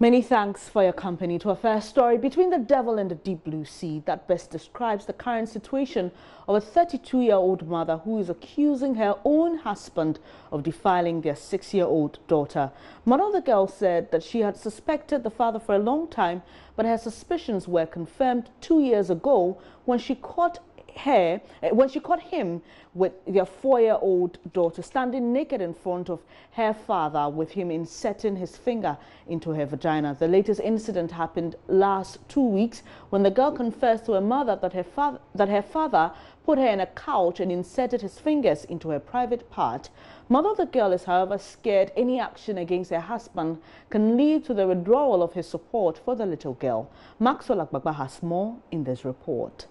Many thanks for your company to a first story between the devil and the deep blue sea that best describes the current situation of a 32-year-old mother who is accusing her own husband of defiling their 6-year-old daughter. Mother of the girl said that she had suspected the father for a long time, but her suspicions were confirmed 2 years ago when she caught him with their 4-year-old daughter standing naked in front of her father, with him inserting his finger into her vagina. The latest incident happened last 2 weeks when the girl confessed to her mother that her father put her in a couch and inserted his fingers into her private part. Mother of the girl is, however, scared any action against her husband can lead to the withdrawal of his support for the little girl. Maxwell Agbagba has more in this report.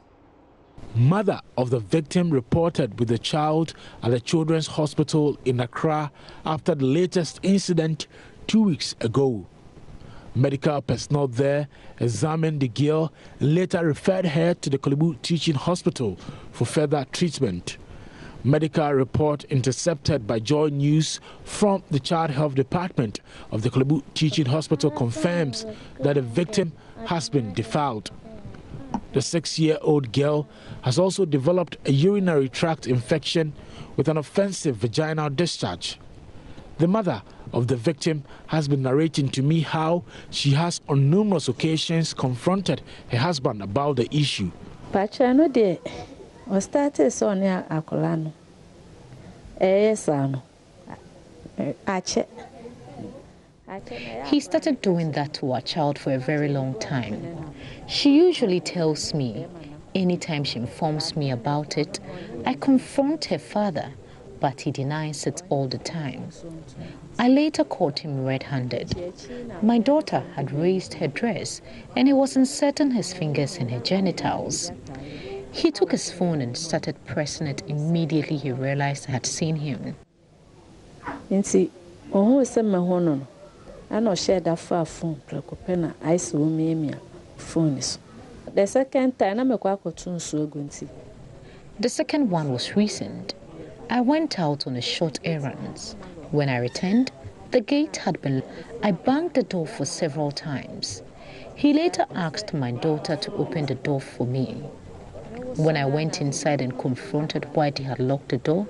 Mother of the victim reported with the child at the Children's Hospital in Accra after the latest incident 2 weeks ago. Medical personnel there examined the girl and later referred her to the Kolebu Teaching Hospital for further treatment. Medical report intercepted by Joy News from the Child Health Department of the Kolebu Teaching Hospital confirms that the victim has been defiled. The 6-year-old girl has also developed a urinary tract infection with an offensive vaginal discharge. The mother of the victim has been narrating to me how she has on numerous occasions confronted her husband about the issue. He started doing that to our child for a very long time. She usually tells me, anytime she informs me about it, I confront her father, but he denies it all the time. I later caught him red-handed. My daughter had raised her dress and he was inserting his fingers in her genitals. He took his phone and started pressing it immediately he realized I had seen him. I know share that far phone, I saw me phone. The second time, I'm a quackotun so going. The second one was recent. I went out on a short errand. When I returned, the gate had been locked. I banged the door for several times. He later asked my daughter to open the door for me. When I went inside and confronted why they had locked the door,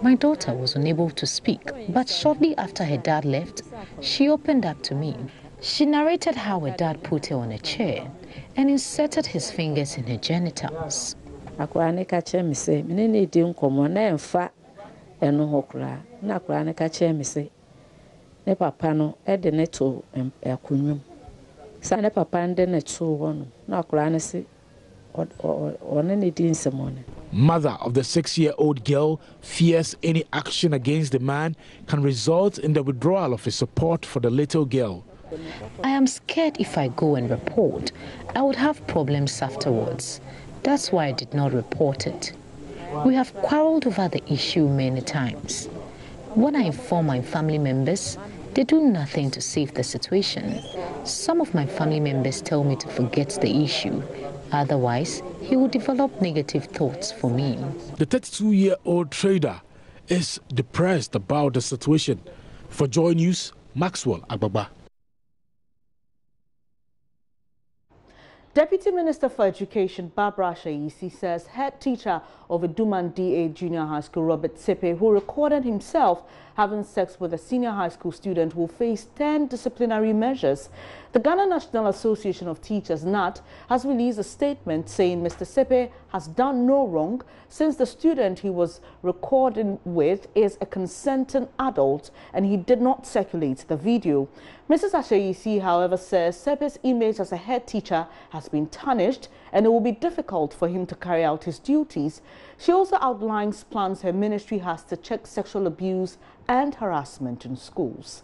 my daughter was unable to speak, but shortly after her dad left, she opened up to me. She narrated how her dad put her on a chair and inserted his fingers in her genitals. Mother of the 6-year-old girl fears any action against the man can result in the withdrawal of his support for the little girl. I am scared if I go and report, I would have problems afterwards. That's why I did not report it. We have quarreled over the issue many times. When I inform my family members, they do nothing to save the situation. Some of my family members tell me to forget the issue. Otherwise, he will develop negative thoughts for me. The 32-year-old trader is depressed about the situation. For Joy News, Maxwell Agbagba. Deputy Minister for Education Barbara Shaisi says head teacher of Eduman DA Junior High School, Robert Sepe, who recorded himself having sex with a senior high school student, will face 10 disciplinary measures. The Ghana National Association of Teachers, NAT, has released a statement saying Mr. Sepe has done no wrong since the student he was recording with is a consenting adult and he did not circulate the video. Mrs. Ashaisi, however, says Sepe's image as a head teacher has been tarnished and it will be difficult for him to carry out his duties. She also outlines plans her ministry has to check sexual abuse and harassment in schools.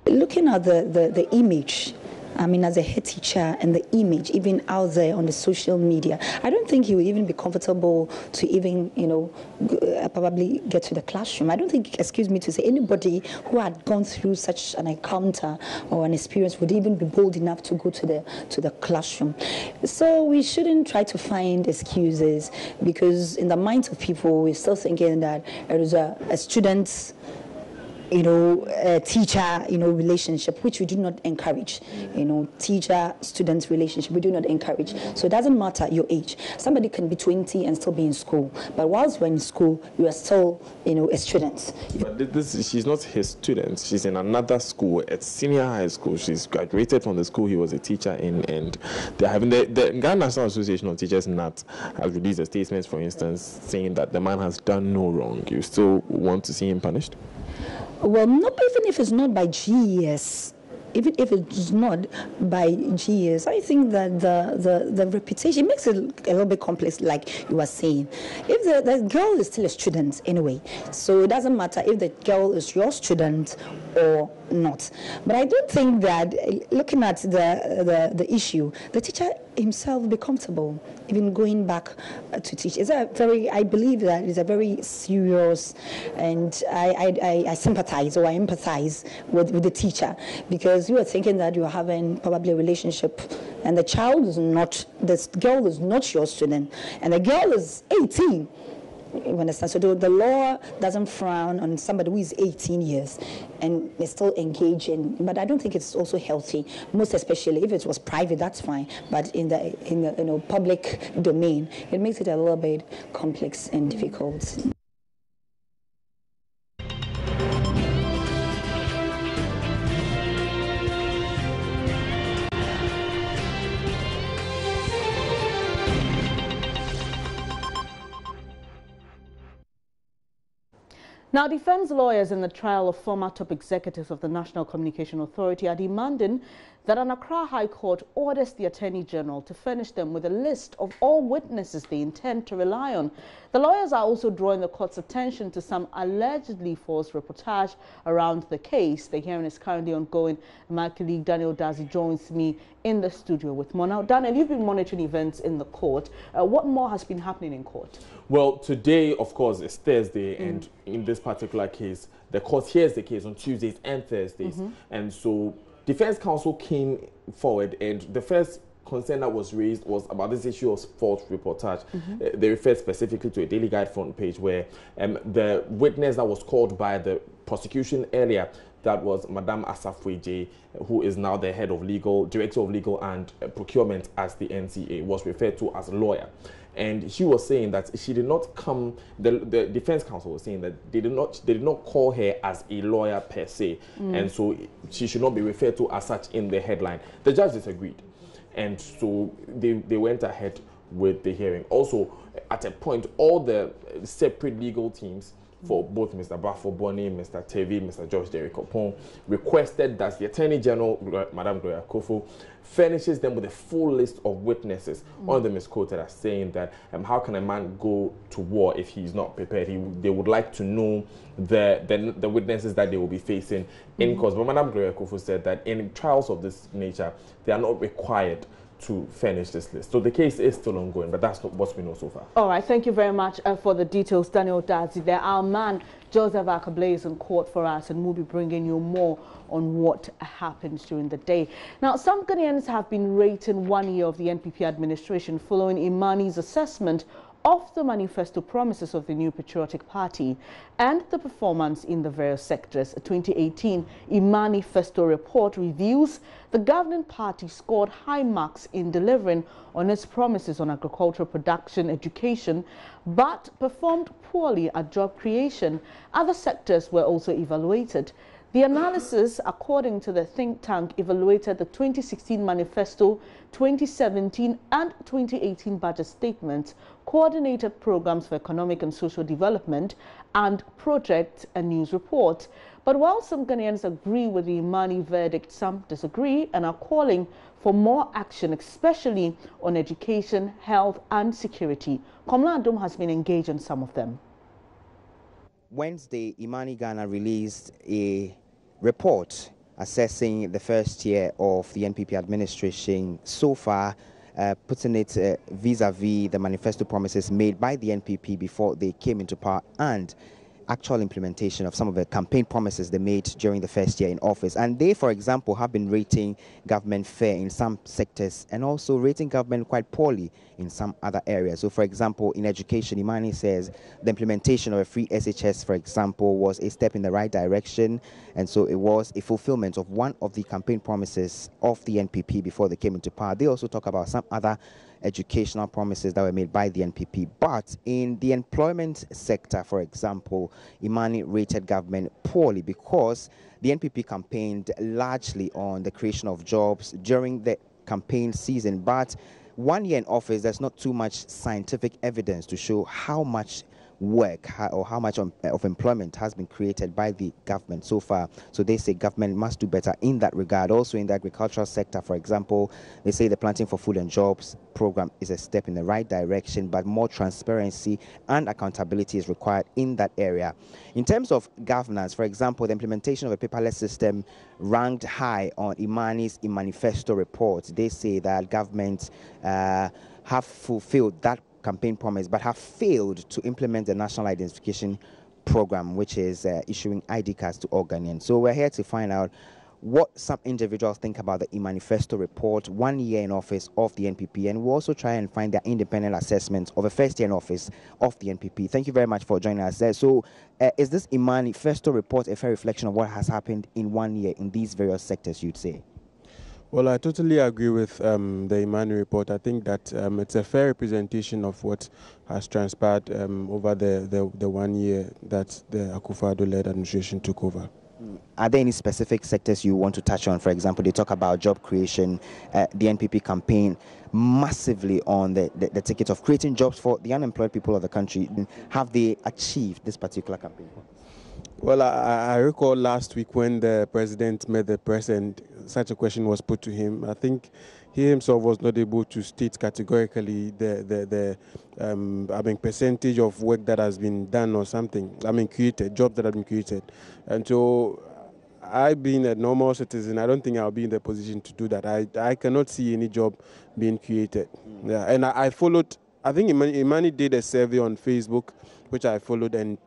Looking at the image, I mean, as a head teacher and the image even out there on the social media, I don't think he will even be comfortable to even, probably get to the classroom. I don't think, excuse me to say, anybody who had gone through such an encounter or an experience would even be bold enough to go to the classroom. So we shouldn't try to find excuses, because in the minds of people, we're still thinking that there is a student teacher, relationship, which we do not encourage. Teacher-student relationship, we do not encourage. So it doesn't matter your age. Somebody can be 20 and still be in school, but whilst we're in school, you are still, a student. But she's not his student. She's in another school, at senior high school. She's graduated from the school he was a teacher in, and they're having the Ghana National Association of Teachers (NAT) has released a statement, for instance, saying that the man has done no wrong. You still want to see him punished? Well, not even if it's not by GES. Even if it's not by GES, I think that the reputation makes it a little bit complex, like you were saying. If the girl is still a student anyway, so it doesn't matter if the girl is your student or not. But I don't think that, looking at the issue, the teacher himself will be comfortable even going back to teach. I believe that it's a very serious, and I sympathize or I empathize with the teacher, because you are thinking that you are having probably a relationship, and this girl is not your student, and the girl is 18. You understand? So the law doesn't frown on somebody who is 18 years and is still engaging. But I don't think it's also healthy. Most especially if it was private, that's fine. But in the public domain, it makes it a little bit complex and difficult. Now, defense lawyers in the trial of former top executives of the National Communication Authority are demanding that an Accra High Court orders the Attorney General to furnish them with a list of all witnesses they intend to rely on. The lawyers are also drawing the court's attention to some allegedly false reportage around the case. The hearing is currently ongoing. My colleague Daniel Dazi joins me in the studio with more. Now, Daniel, you've been monitoring events in the court. What more has been happening in court? Well, today, of course, is Thursday, and in this particular case, the court hears the case on Tuesdays and Thursdays. And so defense counsel came forward, and the first concern that was raised was about this issue of false reportage. They referred specifically to a Daily Guide front page where the witness that was called by the prosecution earlier, that was Madame Asafweje, who is now the head of director of legal and procurement as the NCA, was referred to as a lawyer. And she was saying that she did not come, the defense counsel was saying that they did not call her as a lawyer per se, and so she should not be referred to as such in the headline. The judge disagreed, and so they went ahead with the hearing. Also, at a point, all the separate legal teams for both Mr. Bafo Boni, Mr. Tevi, Mr. George Derrick-Opon requested that the Attorney General, Madame Gloria Kofo, furnishes them with a full list of witnesses. One of them is quoted as saying that how can a man go to war if he's not prepared? They would like to know the witnesses that they will be facing in court. But Madame Gloria Kofo said that in trials of this nature, they are not required to furnish this list. So the case is still ongoing, but that's not what we know so far. All right, thank you very much for the details, Daniel Dazi. There, our man Joseph Akabla is in court for us, and we'll be bringing you more on what happened during the day. Now, some Ghanaians have been rating 1 year of the NPP administration following Imani's assessment of the manifesto promises of the new patriotic party and the performance in the various sectors. A 2018 Manifesto report reveals the governing party scored high marks in delivering on its promises on agricultural production, education, but performed poorly at job creation. Other sectors were also evaluated. The analysis, according to the think tank, evaluated the 2016 Manifesto, 2017 and 2018 budget statements, coordinated programs for economic and social development, and project and news report. But while some Ghanaians agree with the Imani verdict, some disagree and are calling for more action, especially on education, health and security. Komla Adom has been engaged in some of them. Wednesday, Imani Ghana released a report assessing the first year of the NPP administration so far, putting it vis-a-vis the manifesto promises made by the NPP before they came into power and actual implementation of some of the campaign promises they made during the first year in office. And they, for example, have been rating government fair in some sectors and also rating government quite poorly in some other areas. So, for example, in education, Imani says the implementation of a free SHS, for example, was a step in the right direction. And so it was a fulfillment of one of the campaign promises of the NPP before they came into power. They also talk about some other educational promises that were made by the NPP. But in the employment sector, for example, Imani rated government poorly because the NPP campaigned largely on the creation of jobs during the campaign season. But 1 year in office, there's not too much scientific evidence to show how much work or how much of employment has been created by the government so far. So they say government must do better in that regard. Also in the agricultural sector, for example, they say the Planting for Food and Jobs program is a step in the right direction, but more transparency and accountability is required in that area. In terms of governance, for example, the implementation of a paperless system ranked high on Imani's manifesto report. They say that governments have fulfilled that campaign promise, but have failed to implement the National Identification Program, which is issuing ID cards to all Ghanaians. So we're here to find out what some individuals think about the manifesto report, 1 year in office of the NPP, and we'll also try and find their independent assessment of the first year in office of the NPP. Thank you very much for joining us there. So is this manifesto report a fair reflection of what has happened in 1 year in these various sectors, you'd say? Well, I totally agree with the Imani report. I think that it's a fair representation of what has transpired over the 1 year that the Akufo-Addo-led administration took over. Are there any specific sectors you want to touch on? For example, they talk about job creation. The NPP campaign massively on the ticket of creating jobs for the unemployed people of the country. Have they achieved this particular campaign? Well, I recall last week when the president met the press and such a question was put to him. I think he himself was not able to state categorically the percentage of work that has been done or something. Created, jobs that have been created. And so I, being a normal citizen, I don't think I'll be in the position to do that. I cannot see any job being created. Yeah, and I followed, I think Imani did a survey on Facebook, which I followed, and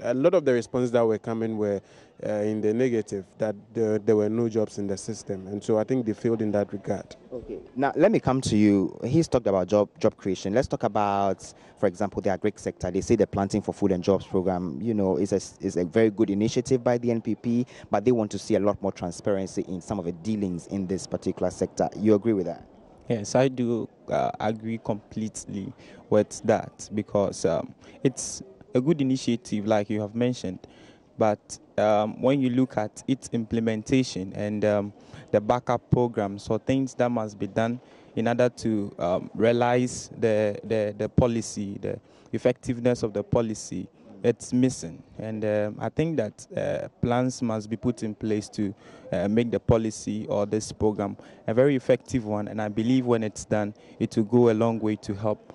a lot of the responses that were coming were in the negative, that there were no jobs in the system. And so I think they failed in that regard. Okay. Now, let me come to you. He's talked about job creation. Let's talk about, for example, the agri sector. They say the Planting for Food and Jobs program, is a very good initiative by the NPP, but they want to see a lot more transparency in some of the dealings in this particular sector. You agree with that? Yes, I do agree completely with that, because it's a good initiative, like you have mentioned, but when you look at its implementation and the backup programs or things that must be done in order to realize the policy, the effectiveness of the policy, it's missing. And I think that plans must be put in place to make the policy or this program a very effective one. And I believe when it's done, it will go a long way to help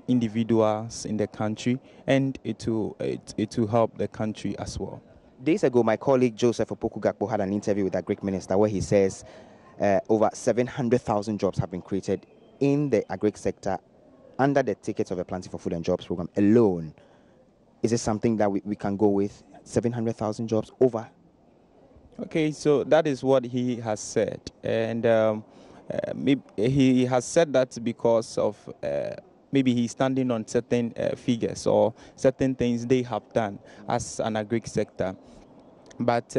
individuals in the country, and it will help the country as well. Days ago, my colleague Joseph Opoku-Gakpo had an interview with the Agric Minister where he says over 700,000 jobs have been created in the agric sector under the tickets of the Planting for Food and Jobs program alone. Is this something that we can go with? 700,000 jobs over? Okay, so that is what he has said, and he has said that because of maybe he's standing on certain figures or certain things they have done as an agric sector. But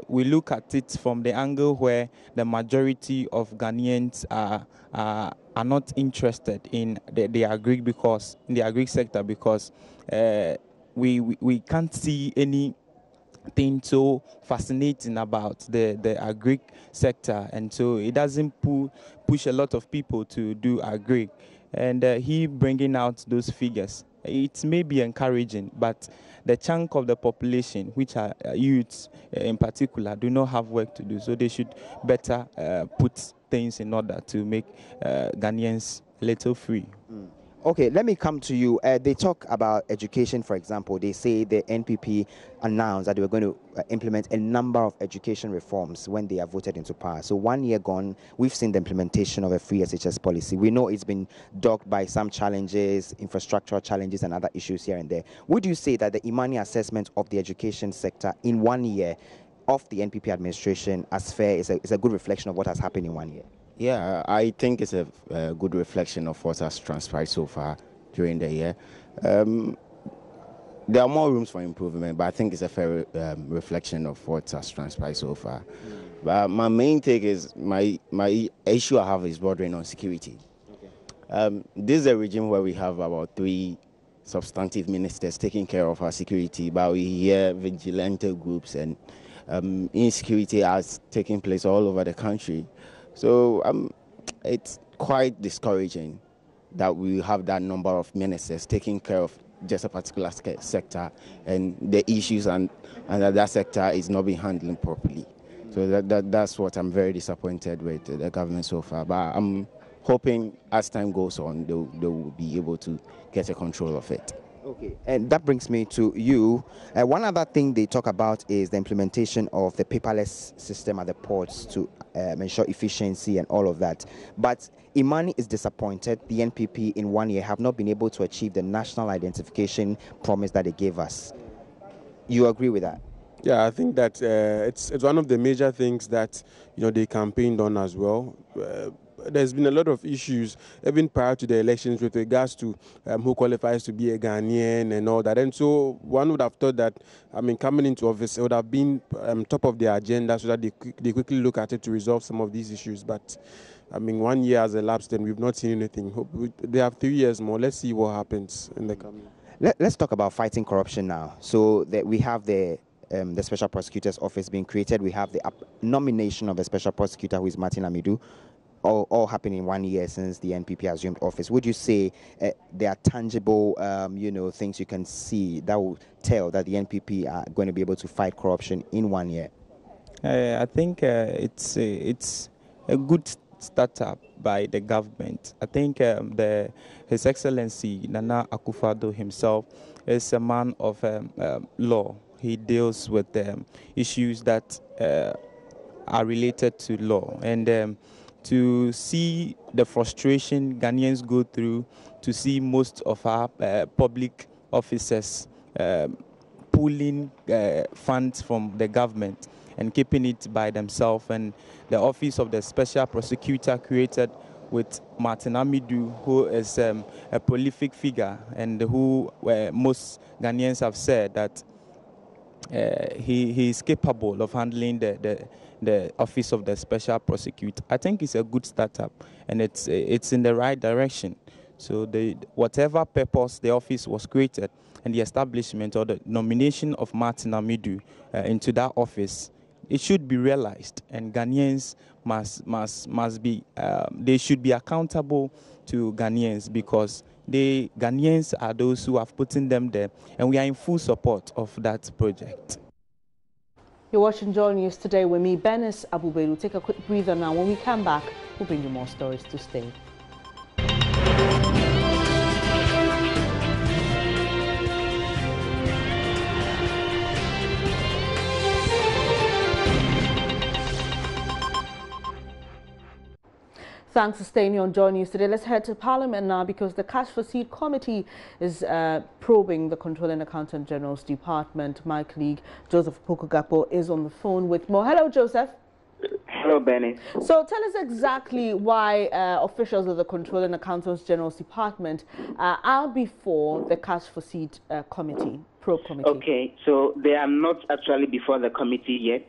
we look at it from the angle where the majority of Ghanaians are not interested in the agric sector, because we can't see anything so fascinating about the agric sector, and so it doesn't push a lot of people to do agric. And he bringing out those figures, it may be encouraging, but the chunk of the population, which are youths in particular, do not have work to do. So they should better put things in order to make Ghanaians a little free. Okay, let me come to you. They talk about education, for example. They say the NPP announced that they were going to implement a number of education reforms when they are voted into power. So 1 year gone, we've seen the implementation of a free SHS policy. We know it's been dogged by some challenges, infrastructural challenges and other issues here and there. Would you say that the Imani assessment of the education sector in 1 year of the NPP administration as fair is a good reflection of what has happened in 1 year? Yeah, I think it's a good reflection of what has transpired so far during the year. There are more rooms for improvement, but I think it's a fair reflection of what has transpired so far. But my main take is my issue I have is bordering on security. Okay. This is a regime where we have about 3 substantive ministers taking care of our security, but we hear vigilante groups and insecurity is taking place all over the country. So it's quite discouraging that we have that number of ministers taking care of just a particular sector, and the issues and that sector is not being handled properly. So that's what I'm very disappointed with the government so far. But I'm hoping as time goes on, they will be able to get a control of it. Okay, and that brings me to you. One other thing they talk about is the implementation of the paperless system at the ports to ensure efficiency and all of that. But Imani is disappointed. The NPP in 1 year have not been able to achieve the national identification promise that they gave us. You agree with that? Yeah, I think that it's one of the major things that they campaigned on as well. There's been a lot of issues even prior to the elections with regards to who qualifies to be a Ghanaian and all that. And so one would have thought that, coming into office, it would have been top of their agenda so that they quickly look at it to resolve some of these issues. But 1 year has elapsed and we've not seen anything. They have 3 years more. Let's see what happens in the coming. Let's talk about fighting corruption now. So that we have the Special Prosecutor's Office being created. We have the nomination of a Special Prosecutor, who is Martin Amidu. All happened in 1 year since the NPP assumed office. Would you say there are tangible, things you can see that will tell that the NPP are going to be able to fight corruption in 1 year? I think it's a good startup by the government. I think His Excellency Nana Akufo-Addo himself is a man of law. He deals with issues that are related to law, and to see the frustration Ghanaians go through, to see most of our public officers pulling funds from the government and keeping it by themselves, and the office of the Special Prosecutor created with Martin Amidu, who is a prolific figure and who most Ghanaians have said that he is capable of handling the office of the Special Prosecutor. I think it's a good startup, and it's in the right direction. So whatever purpose the office was created, and the establishment or the nomination of Martin Amidu into that office, it should be realized, and Ghanaians must be they should be accountable to Ghanaians, because Ghanaians are those who have put in them there, and we are in full support of that project. You're watching Joy News today with me, Benis Abubedu. We'll take a quick breather now. When we come back, we'll bring you more stories to stay. Thanks for staying here on Joy News today. Let's head to Parliament now, because the Cash for Seed Committee is probing the Controller and Accountant General's Department. My colleague Joseph Pokugapo is on the phone with more. Hello, Joseph. Hello, Benny. So tell us exactly why officials of the Controller and Accountant General's Department are before the Cash for Seed Committee, probe committee. Okay, so they are not actually before the committee yet.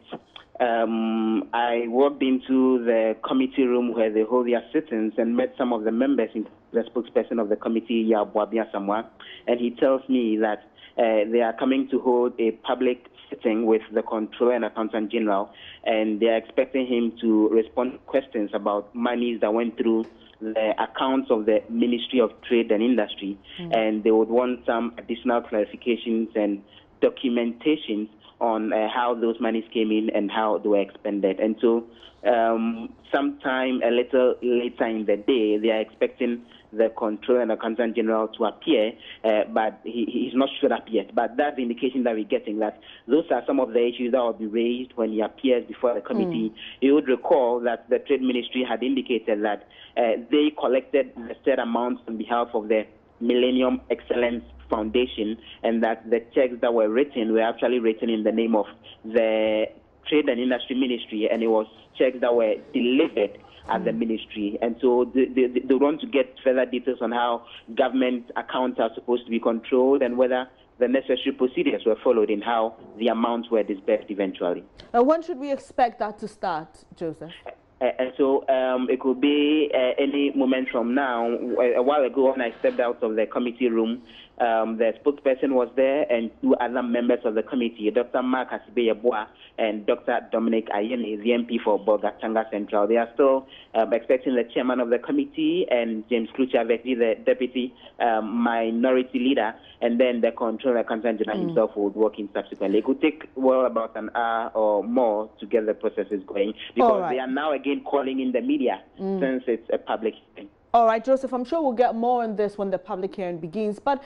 I walked into the committee room where they hold their sittings and met some of the members, the spokesperson of the committee, Yabuabia Samwa, and he tells me that they are coming to hold a public sitting with the Controller and Accountant General, and they are expecting him to respond to questions about monies that went through the accounts of the Ministry of Trade and Industry, and they would want some additional clarifications and documentations on how those monies came in and how they were expended. And so sometime a little later in the day, they are expecting the Controller and Accountant General to appear, but he's not showed up yet. But that's the indication that we're getting, that those are some of the issues that will be raised when he appears before the committee. You would recall that the Trade Ministry had indicated that they collected the said amounts on behalf of the Millennium Excellence Foundation, and that the checks that were written were actually written in the name of the Trade and Industry Ministry, and it was checks that were delivered at the ministry. And so they want to get further details on how government accounts are supposed to be controlled and whether the necessary procedures were followed in how the amounts were disbursed eventually. When should we expect that to start, Joseph? And so it could be any moment from now. A while ago, when I stepped out of the committee room, the spokesperson was there and two other members of the committee, Dr. Mark Asibeyeboa and Dr. Dominic Ayeni, the MP for Bogatanga Central. They are still expecting the chairman of the committee and James Kluchaveti, the deputy minority leader, and then the Controller Accountant General himself would walk in subsequently. It could take well about an hour or more to get the processes going, because they are now again calling in the media since it's a public thing. All right, Joseph, I'm sure we'll get more on this when the public hearing begins. But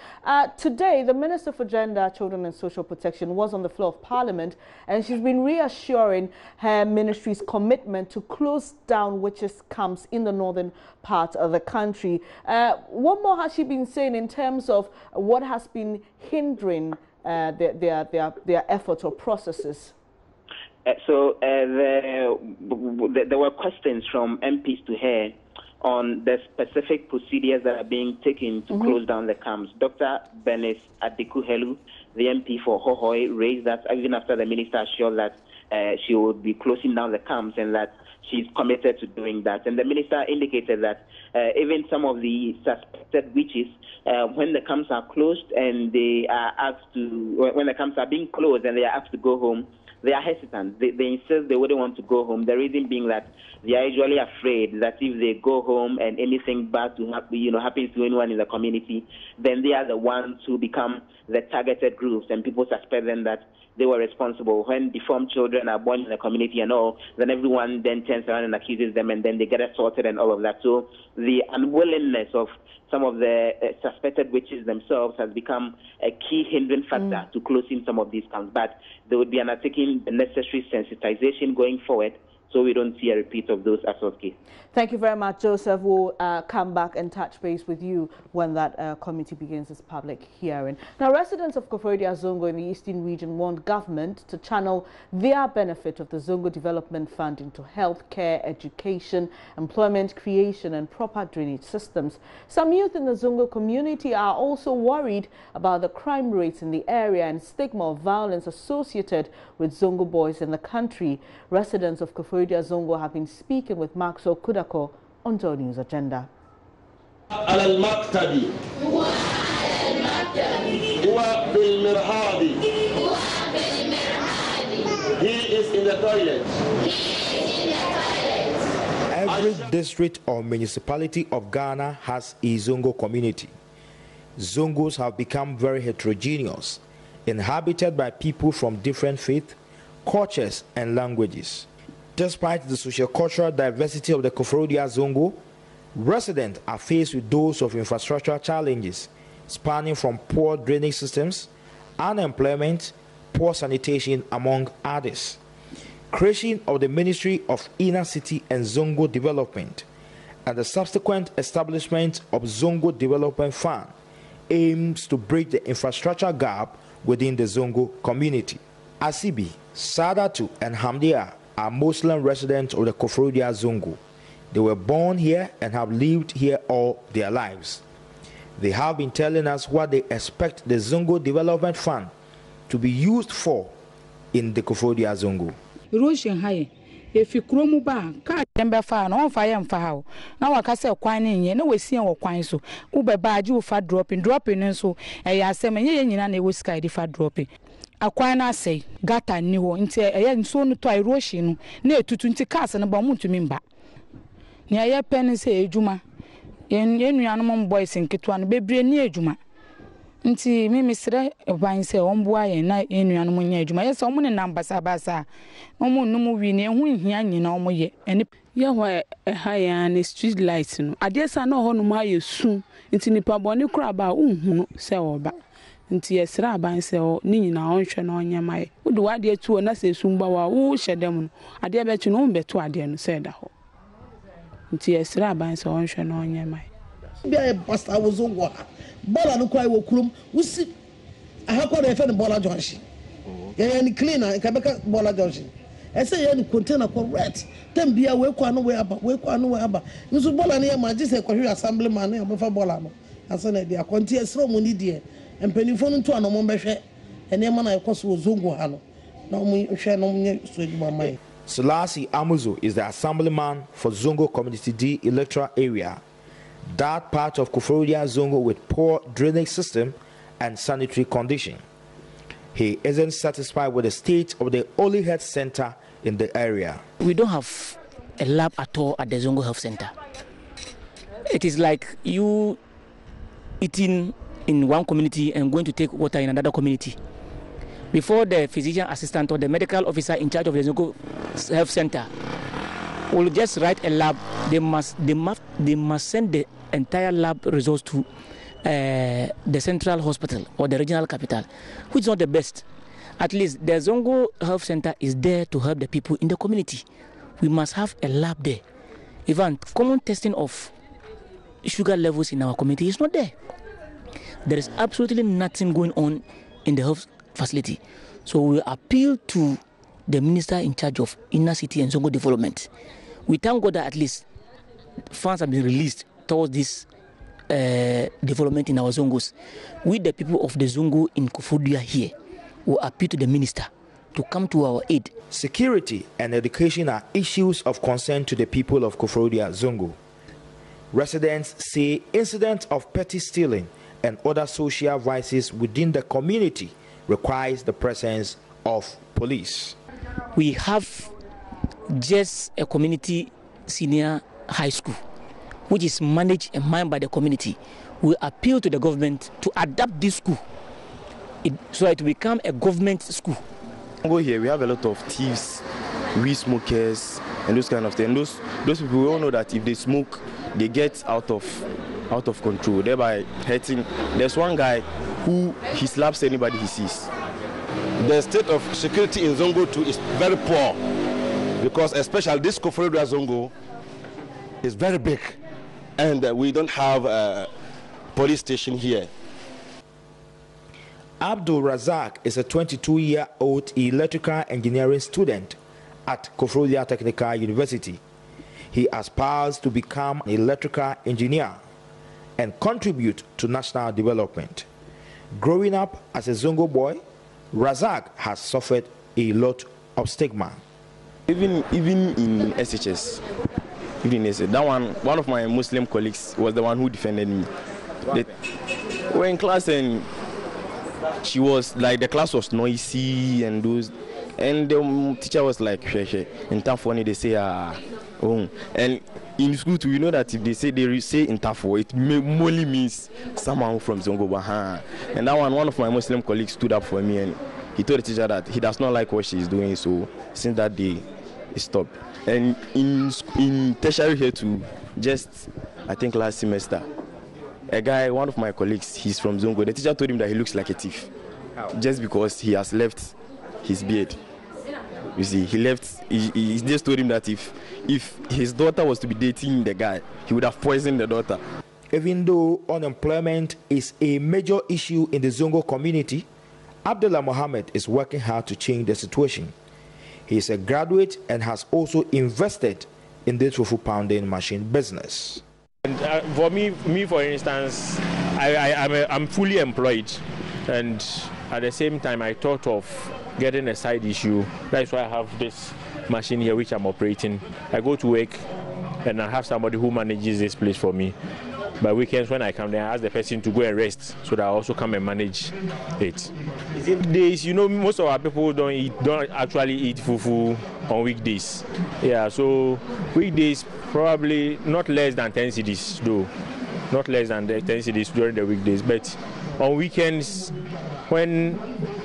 today, the Minister for Gender, Children and Social Protection was on the floor of Parliament, and she's been reassuring her ministry's commitment to close down witches' camps in the northern part of the country. What more has she been saying in terms of what has been hindering their efforts or processes? So there were questions from MPs to her on the specific procedures that are being taken to close down the camps. Dr. Bernice Adekuhelu, the MP for Hohoi, raised that even after the minister assured that she would be closing down the camps and that she's committed to doing that. And the minister indicated that even some of the suspected witches, when the camps are closed and they are asked to, when the camps are being closed and they are asked to go home, they are hesitant. They insist they wouldn't want to go home. The reason being that they are usually afraid that if they go home and anything bad to happens to anyone in the community, then they are the ones who become the targeted groups, and people suspect them that they were responsible. When deformed children are born in the community and all, then everyone then turns around and accuses them, and then they get assaulted and all of that. So the unwillingness of some of the suspected witches themselves has become a key hindering factor to closing some of these camps. But there would be undertaking the necessary sensitization going forward, so we don't see a repeat of those assault cases. Thank you very much, Joseph. We'll come back and touch base with you when that committee begins its public hearing. Now, residents of Koforidua Zongo in the Eastern region want government to channel their benefit of the Zongo Development Fund into health care, education, employment creation, and proper drainage systems. Some youth in the Zongo community are also worried about the crime rates in the area and stigma of violence associated with Zongo boys in the country. Residents of Koforidua Zongo have been speaking with Maxwell Kudako on Joe News Agenda. He is in the toilet. Every district or municipality of Ghana has a Zongo community. Zongos have become very heterogeneous, inhabited by people from different faiths, cultures, and languages. Despite the socio-cultural diversity of the Koforidua Zongo, residents are faced with those of infrastructure challenges spanning from poor drainage systems, unemployment, poor sanitation, among others. Creation of the Ministry of Inner City and Zongo Development and the subsequent establishment of Zongo Development Fund aims to bridge the infrastructure gap within the Zongo community. Asibi, Sadatu, and Hamdia are Muslim residents of the Koforidua Zongo. They were born here and have lived here all their lives. They have been telling us what they expect the Zongo Development Fund to be used for in the Koforidua Zongo. Erosion high. If you chromo bar, car number fire, no fire and fire. Now I can say quine in, no we see our quine so. Uber bad you fat dropping, and so. I ask them and yen and they will sky the fat dropping. Aquana say, Gata new into a young son to erosion, near to 20 cars and a bomb to me back. Near your penny say, Juma. Yen animal boys in Kituan, baby near Juma. Nti me mesre ban se omboa ye na enuanu mo nya adwuma ye se omo ne nambasa basa omo num wi ne hu nhia nyina omo ye eni ye ho ha ya ne street light no ade sa na ho no ma ye su nti nipa bone kura ba unhunu se oba nti ye sra ban se o ni nyina onhwe na onya mai wode wade tuo na se sumba wa wo hyedem no ade be tu no beto ade no se da ho nti ye sra ban se onhwe na onya mai bia pasta wo Zongo bola no kwai wo kurum wusi ahakwa na efe no bola junction ye ni cleaner ka beka bola junction ese ye ni container correct tem bia we kwa no we aba nso bola no ye ma je se kwahwe assemblyman na obefa bola no asa na dia konti esro mo ni die empanifo no to anomo behwe ene ma na ekoso wo Zongo ha no na mo hwe no nye so eduma mai. Selassie Amuzo is the assemblyman for Zongo Community D electoral area, that part of Koforidua Zongo with poor drainage system and sanitary condition. He isn't satisfied with the state of the only health center in the area. We don't have a lab at all at the Zongo Health Center. It is like you eating in one community and going to take water in another community. Before the physician assistant or the medical officer in charge of the Zongo Health Center will just write a lab, they must send the entire lab results to the central hospital or the regional capital, which is not the best. At least the Zongo Health Center is there to help the people in the community. We must have a lab there. Even common testing of sugar levels in our community is not there. There is absolutely nothing going on in the health facility. So we appeal to the minister in charge of inner city and Zongo development. We thank God that at least funds have been released towards this development in our Zongos. We, the people of the Zongo in Koforidua here, will appeal to the minister to come to our aid. Security and education are issues of concern to the people of Koforidua Zongo. Residents say incidents of petty stealing and other social vices within the community requires the presence of police. We have just a community senior high school, which is managed and manned by the community. We appeal to the government to adapt this school so it will become a government school. Here we have a lot of thieves, weed smokers, and those kind of things. Those people, we all know that if they smoke, they get out of control, thereby hurting. There's one guy who he slaps anybody he sees. The state of security in Zongo too is very poor, because especially this Koforidua Zongo is very big, and we don't have a police station here. Abdul Razak is a 22-year-old electrical engineering student at Koforidua Technical University. He aspires to become an electrical engineer and contribute to national development. Growing up as a Zongo boy, Razak has suffered a lot of stigma. Even in SHS, that one of my Muslim colleagues was the one who defended me. We were in class and she was like, the class was noisy and the teacher was like, in Tafoni they say and in school too, you know that if they say in Tafo, it only means someone from Zongo Baha. And that one of my Muslim colleagues stood up for me and he told the teacher that he does not like what she is doing, so since that day he stopped. And in tertiary here too, just I think last semester, a guy, one of my colleagues, he's from Zongo, the teacher told him that he looks like a thief. How? Just because he has left his beard. You see, he just told him that if his daughter was to be dating the guy, he would have poisoned the daughter. Even though unemployment is a major issue in the Zongo community, Abdullah Mohammed is working hard to change the situation. He is a graduate and has also invested in the fufu pounding machine business. And for me, for instance, I'm fully employed, and at the same time, I thought of getting a side issue. That's why I have this machine here, which I'm operating. I go to work, and I have somebody who manages this place for me. By weekends, when I come there, I ask the person to go and rest, so that I also come and manage it. Days, you know, most of our people don't actually eat fufu on weekdays. Yeah, so weekdays probably not less than 10 cedis, though, not less than 10 cedis during the weekdays. But On weekends, when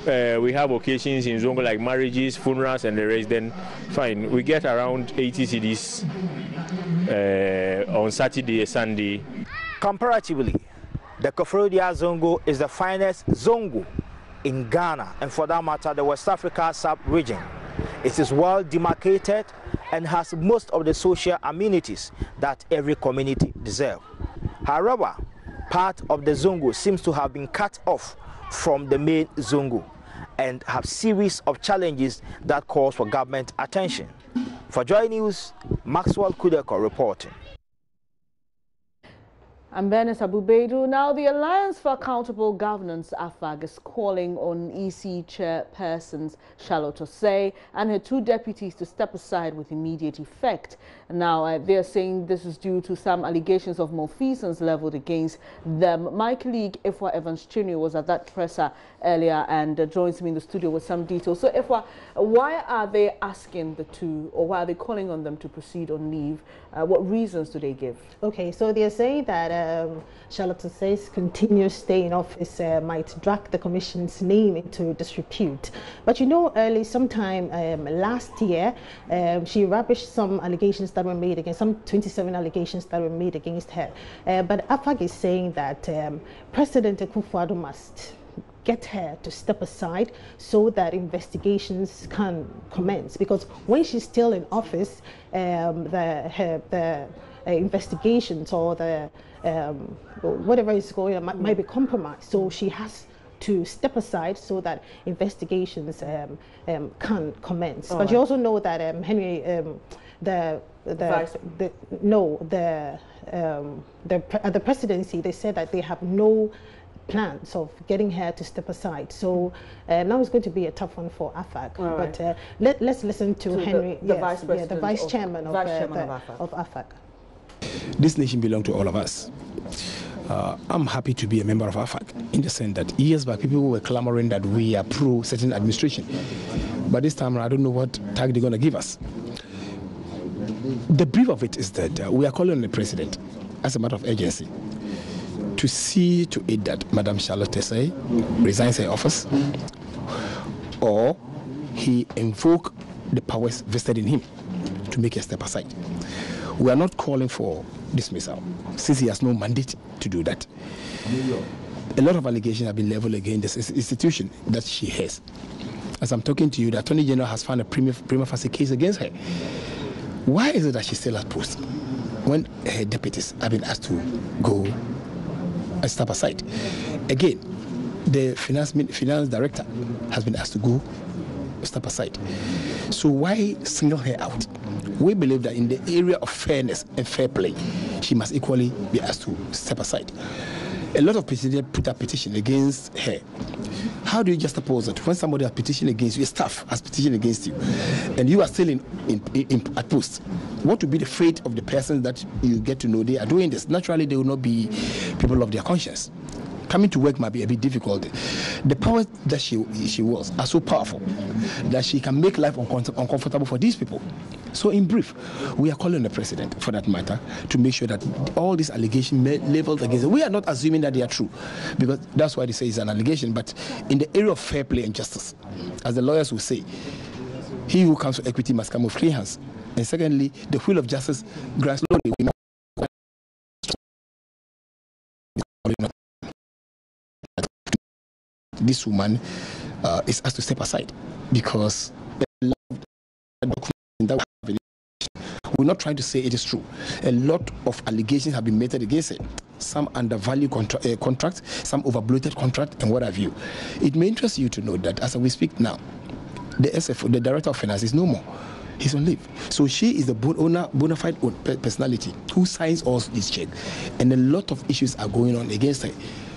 we have occasions in Zongo like marriages, funerals, and the rest, then fine, we get around 80 cedis on Saturday, Sunday. Comparatively, the Kofrodia Zongo is the finest Zongo in Ghana, and for that matter, the West Africa sub-region. It is well demarcated and has most of the social amenities that every community deserves. However, part of the Zongo seems to have been cut off from the main Zongo and have series of challenges that calls for government attention. For Joy News, Maxwell Kudeko reporting. I'm Bernice Abubeidu. Now, the Alliance for Accountable Governance, AFAG, is calling on EC chairpersons Charlotte Osei and her 2 deputies to step aside with immediate effect. Now, they're saying this is due to some allegations of malfeasance leveled against them. My colleague, Ifwa Evans Chinio, was at that presser earlier and joins me in the studio with some details. So, Ifwa, why are they asking the 2, or why are they calling on them to proceed on leave? What reasons do they give? Okay, so they're saying that Charlotte Osei's continuous stay in office might drag the Commission's name into disrepute. But you know, sometime last year, she rubbished some allegations that were made against, some 27 allegations that were made against her. But AFAG is saying that President Akufo-Addo must get her to step aside so that investigations can commence, because when she's still in office, the investigations or the whatever is going on might be compromised. So she has to step aside so that investigations can commence. But you also know that Henry, at the presidency, they said that they have no plans of getting her to step aside. So now it's going to be a tough one for AFAG. But let's listen to Henry, the vice president, the vice chairman of AFAG. This nation belongs to all of us. I'm happy to be a member of AFAG in the sense that years back people were clamoring that we are pro certain administration. But this time I don't know what tag they're going to give us. The brief of it is that we are calling on the president as a matter of urgency to see to it that Madam Charlotte Osei resigns her office, or he invoke the powers vested in him to make a step aside. We are not calling for dismissal, since he has no mandate to do that. A lot of allegations have been leveled against this institution that she has. As I'm talking to you, the Attorney General has found a prima facie case against her. Why is it that she's still at post when her deputies have been asked to go and step aside? Again, the finance director has been asked to go step aside. So why single her out? We believe that in the area of fairness and fair play, she must equally be asked to step aside. A lot of people put a petition against her. How do you just oppose it when somebody has petitioned against you, a staff has petitioned against you, and you are still at post? What will be the fate of the persons that you get to know they are doing this? Naturally, they will not be people of their conscience. Coming to work might be a bit difficult. The powers that she was are so powerful that she can make life uncomfortable for these people. So in brief, we are calling the president, for that matter, to make sure that all these allegations leveled against her, we are not assuming that they are true, because that's why they say it's an allegation, but in the area of fair play and justice, as the lawyers will say, he who comes to equity must come with clean hands. And secondly, the wheel of justice grants slowly. This woman is asked to step aside because we're not trying to say it is true. A lot of allegations have been made against it. Some undervalued contracts, some overbloated contract, and what have you. It may interest you to know that as we speak now, the SFO, the Director of Finance, is no more. He's on leave. So she is the bona fide personality who signs all these checks. And a lot of issues are going on against her.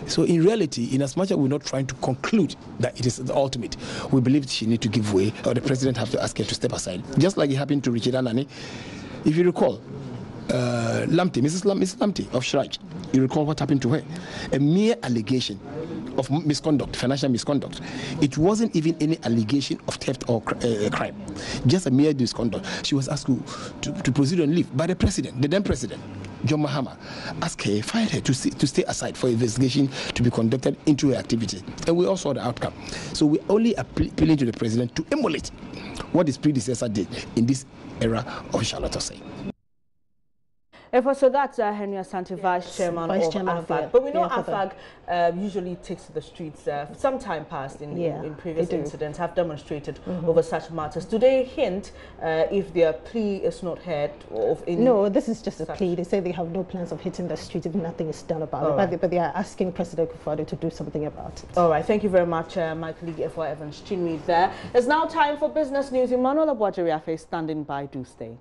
So in reality, in as much as we're not trying to conclude that it is the ultimate, we believe she needs to give way, or the president has to ask her to step aside. Just like it happened to Richard Anani. If you recall, Mrs. Lamte of Shraj, you recall what happened to her? A mere allegation of misconduct, financial misconduct. It wasn't even any allegation of theft or crime, just a mere misconduct. She was asked to proceed on leave by the president, the then president. John Mahama, asked her, fired her to stay aside for investigation to be conducted into her activity. And we all saw the outcome. So we only appealing to the president to emulate what his predecessor did in this era of Charlotte Osei. So that's Henry Asante, Vice Chairman of AFAG. But we know AFAG usually takes to the streets. Some time past in previous incidents have demonstrated over such matters. Do they hint if their plea is not heard? No, this is just a plea. They say they have no plans of hitting the streets if nothing is done about it. But they are asking President Kufuor to do something about it. All right. Thank you very much, my colleague Efwa Evans Chinwe there. It's now time for business news. Emmanuel Abuajiriafe standing by. Do stay.